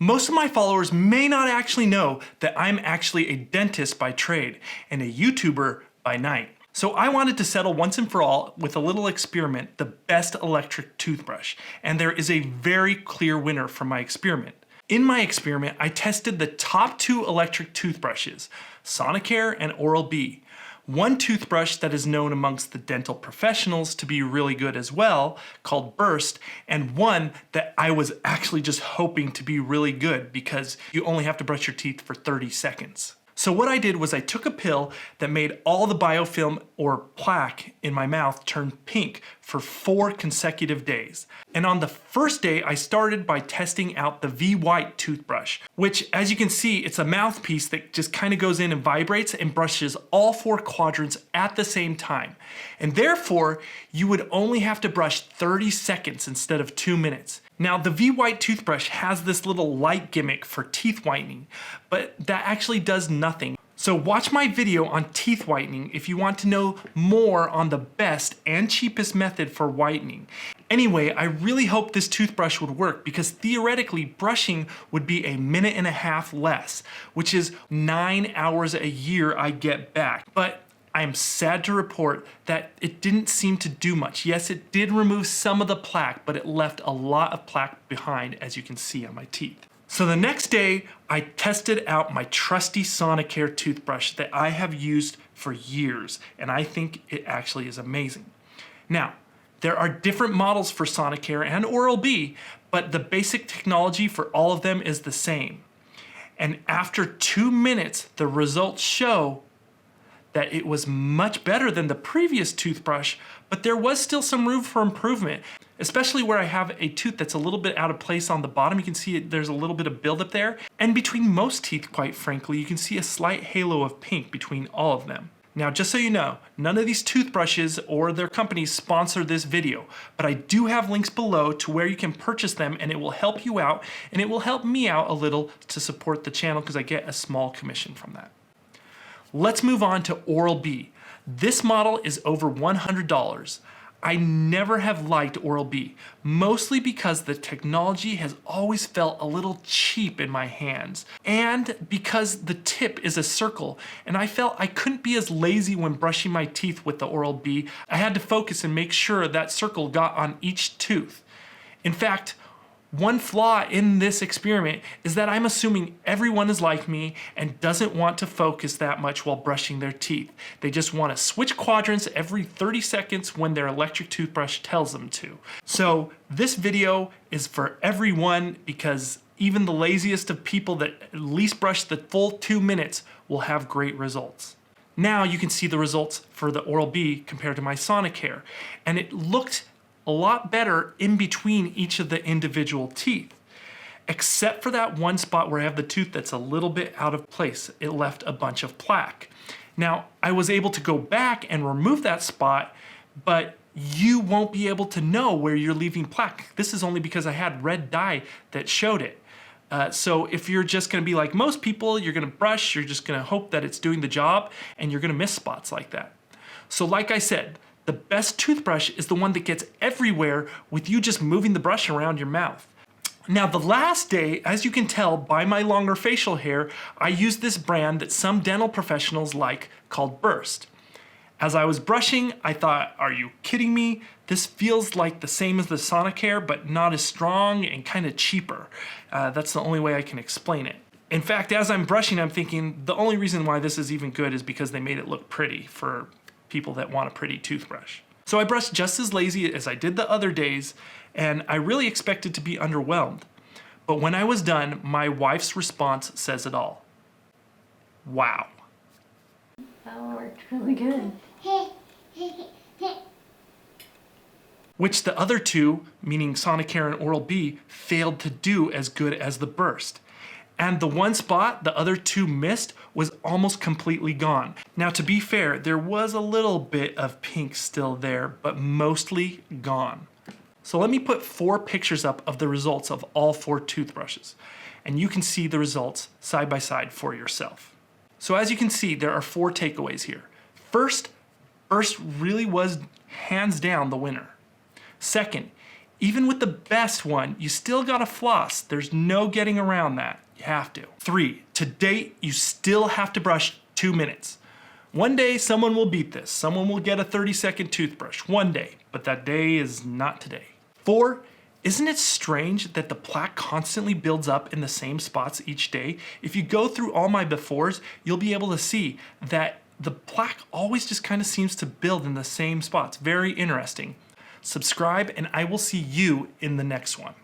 Most of my followers may not actually know that I'm actually a dentist by trade and a YouTuber by night. So I wanted to settle once and for all with a little experiment, the best electric toothbrush. And there is a very clear winner from my experiment. In my experiment, I tested the top 2 electric toothbrushes, Sonicare and OralB. One toothbrush that is known amongst the dental professionals to be really good as well, called Burst, and one that I was actually just hoping to be really good because you only have to brush your teeth for 30 seconds. So what I did was I took a pill that made all the biofilm or plaque in my mouth turn pink for 4 consecutive days. And on the first day, I started by testing out the VWhite Toothbrush, which, as you can see, it's a mouthpiece that just kind of goes in and vibrates and brushes all 4 quadrants at the same time. And therefore, you would only have to brush 30 seconds instead of 2 minutes. Now, the VWhite Toothbrush has this little light gimmick for teeth whitening, but that actually does nothing. So watch my video on teeth whitening if you want to know more on the best and cheapest method for whitening. Anyway, I really hope this toothbrush would work because theoretically brushing would be 1.5 minutes less, which is 9 hours a year I get back. But I'm sad to report that it didn't seem to do much. Yes, it did remove some of the plaque, but it left a lot of plaque behind, as you can see on my teeth. So the next day, I tested out my trusty Sonicare toothbrush that I have used for years, and I think it actually is amazing. Now, there are different models for Sonicare and OralB, but the basic technology for all of them is the same. And after 2 minutes, the results show that it was much better than the previous toothbrush, but there was still some room for improvement, especially where I have a tooth that's a little bit out of place on the bottom. You can see there's a little bit of buildup there. And between most teeth, quite frankly, you can see a slight halo of pink between all of them. Now, just so you know, none of these toothbrushes or their companies sponsor this video, but I do have links below to where you can purchase them and it will help you out and it will help me out a little to support the channel because I get a small commission from that. Let's move on to OralB. This model is over $100. I never have liked OralB, mostly because the technology has always felt a little cheap in my hands, and because the tip is a circle, and I felt I couldn't be as lazy when brushing my teeth with the OralB. I had to focus and make sure that circle got on each tooth. In fact, one flaw in this experiment is that I'm assuming everyone is like me and doesn't want to focus that much while brushing their teeth. They just want to switch quadrants every 30 seconds when their electric toothbrush tells them to. So this video is for everyone because even the laziest of people that at least brush the full 2 minutes will have great results. Now you can see the results for the OralB compared to my Sonicare, and it looked a lot better in between each of the individual teeth, except for that one spot where I have the tooth that's a little bit out of place. It left a bunch of plaque. Now, I was able to go back and remove that spot, but you won't be able to know where you're leaving plaque. This is only because I had red dye that showed it. So if you're just gonna be like most people, you're gonna brush, you're just gonna hope that it's doing the job, and you're gonna miss spots like that. So like I said, the best toothbrush is the one that gets everywhere with you just moving the brush around your mouth. Now the last day, as you can tell by my longer facial hair, I used this brand that some dental professionals like called Burst. As I was brushing, I thought, are you kidding me? This feels like the same as the Sonicare, but not as strong and kind of cheaper. That's the only way I can explain it. In fact, as I'm brushing, I'm thinking the only reason why this is even good is because they made it look pretty for people that want a pretty toothbrush. So I brushed just as lazy as I did the other days, and I really expected to be underwhelmed. But when I was done, my wife's response says it all. Wow. That worked really good. Which the other two, meaning Sonicare and OralB, failed to do as good as the Burst. And the one spot the other two missed was almost completely gone. Now to be fair, there was a little bit of pink still there, but mostly gone. So let me put 4 pictures up of the results of all 4 toothbrushes, and you can see the results side by side for yourself. So as you can see, there are 4 takeaways here. First, Burst really was hands down the winner. Second, Even with the best one, you still gotta floss. There's no getting around that. You have to. 3, to date, you still have to brush 2 minutes. One day, someone will beat this. Someone will get a 30-second toothbrush. One day, but that day is not today. 4, isn't it strange that the plaque constantly builds up in the same spots each day? If you go through all my befores, you'll be able to see that the plaque always just kind of seems to build in the same spots. Very interesting. Subscribe, and I will see you in the next one.